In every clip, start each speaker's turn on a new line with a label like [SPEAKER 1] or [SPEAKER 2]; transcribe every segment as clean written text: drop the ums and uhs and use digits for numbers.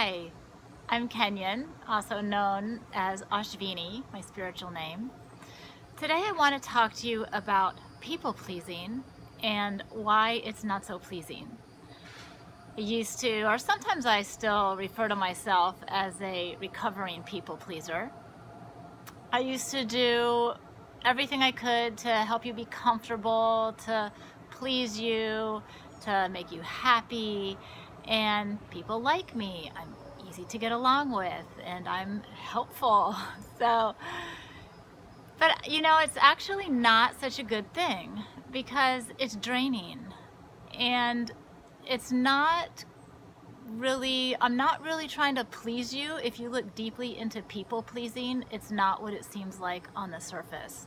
[SPEAKER 1] Hi, I'm Kenyon, also known as Ashvini, my spiritual name. Today I want to talk to you about people pleasing and why it's not so pleasing. I used to, or sometimes I still refer to myself as a recovering people pleaser. I used to do everything I could to help you be comfortable, to please you, to make you happy, and people like me. I'm easy to get along with, and I'm helpful. So, but it's actually not such a good thing because it's draining, and it's not really, I'm not really trying to please you. If you look deeply into people pleasing, it's not what it seems like on the surface.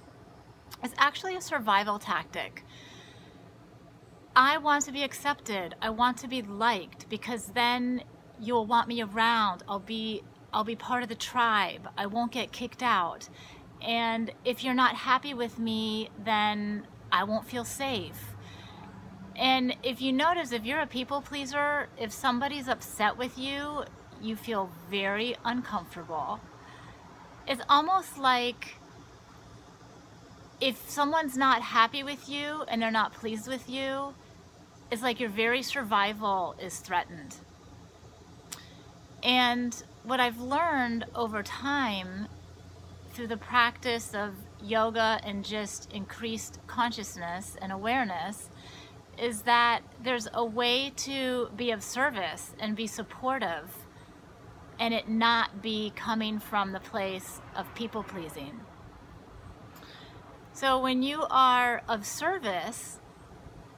[SPEAKER 1] It's actually a survival tactic. I want to be accepted. I want to be liked because then you'll want me around. I'll be part of the tribe. I won't get kicked out. And if you're not happy with me, then I won't feel safe. And if you notice, if you're a people pleaser, if somebody's upset with you, you feel very uncomfortable. It's almost like if someone's not happy with you and they're not pleased with you, it's like your very survival is threatened. And what I've learned over time through the practice of yoga and just increased consciousness and awareness is that there's a way to be of service and be supportive and it not be coming from the place of people pleasing. So when you are of service,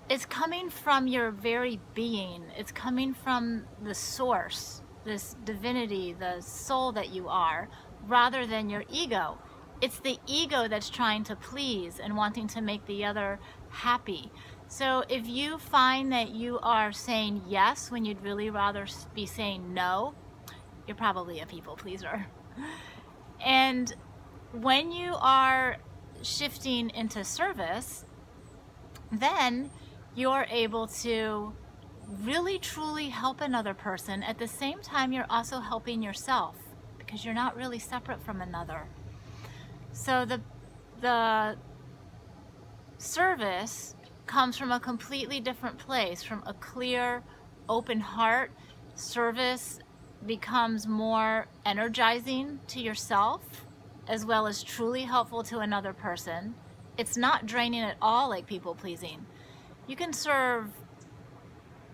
[SPEAKER 1] it's coming from your very being. It's coming from the source, this divinity, the soul that you are, rather than your ego. It's the ego that's trying to please and wanting to make the other happy. So if you find that you are saying yes when you'd really rather be saying no, you're probably a people pleaser. And when you are shifting into service, then you're able to really truly help another person. At the same time, you're also helping yourself because you're not really separate from another. So the service comes from a completely different place, from a clear, open heart. Service becomes more energizing to yourself as well as truly helpful to another person. It's not draining at all like people pleasing. You can serve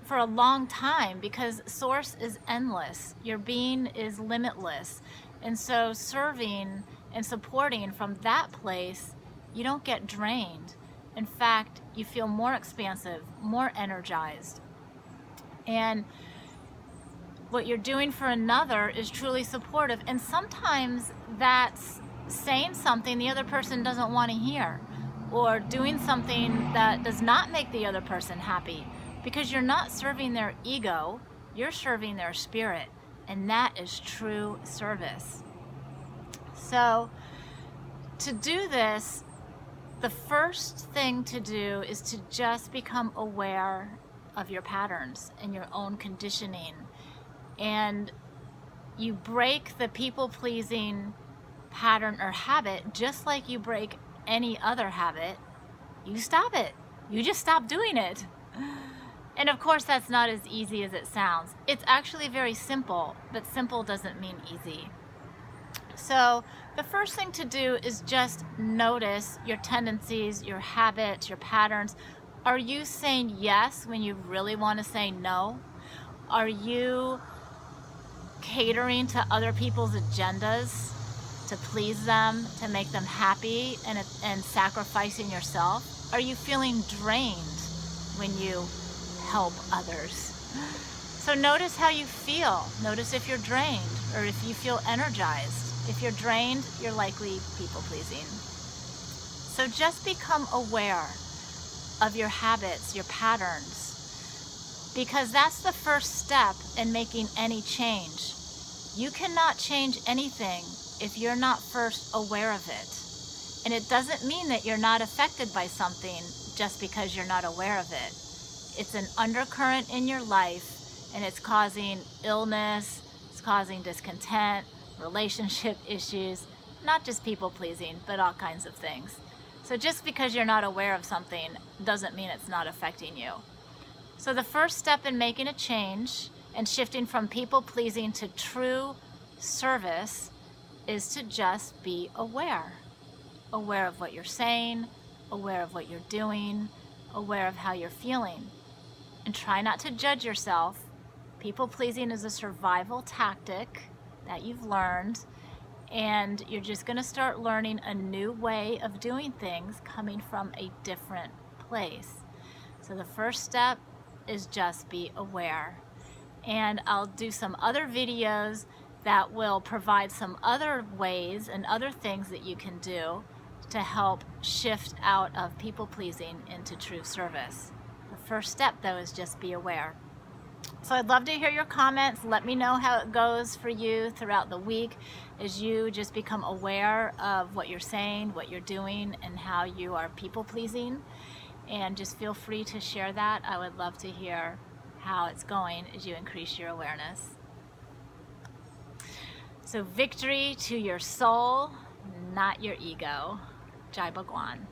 [SPEAKER 1] for a long time because source is endless. Your being is limitless. And so serving and supporting from that place, you don't get drained. In fact, you feel more expansive, more energized. And what you're doing for another is truly supportive. And sometimes that's saying something the other person doesn't want to hear, or doing something that does not make the other person happy, because you're not serving their ego, you're serving their spirit. And that is true service. So to do this, the first thing to do is to just become aware of your patterns and your own conditioning. And you break the people-pleasing pattern or habit just like you break any other habit. You stop it. You just stop doing it. And of course, that's not as easy as it sounds. It's actually very simple, but simple doesn't mean easy. So the first thing to do is just notice your tendencies, your habits, your patterns. Are you saying yes when you really want to say no? Are you catering to other people's agendas to please them, to make them happy, and sacrificing yourself? Are you feeling drained when you help others? So notice how you feel. Notice if you're drained or if you feel energized. If you're drained, you're likely people pleasing. So just become aware of your habits, your patterns, because that's the first step in making any change. You cannot change anything if you're not first aware of it. And it doesn't mean that you're not affected by something just because you're not aware of it. It's an undercurrent in your life, and it's causing illness, It's causing discontent, relationship issues, not just people pleasing, but all kinds of things. So just because you're not aware of something doesn't mean it's not affecting you. So the first step in making a change and shifting from people pleasing to true service is to just be aware. Aware of what you're saying, aware of what you're doing, aware of how you're feeling. And try not to judge yourself. People pleasing is a survival tactic that you've learned, and you're just going to start learning a new way of doing things coming from a different place. So the first step is just be aware. And I'll do some other videos that will provide some other ways and other things that you can do to help shift out of people pleasing into true service. The first step though is just be aware. So I'd love to hear your comments. Let me know how it goes for you throughout the week as you just become aware of what you're saying, what you're doing, and how you are people pleasing. And just feel free to share that. I would love to hear how it's going as you increase your awareness. So victory to your soul, not your ego. Jai Bhagwan.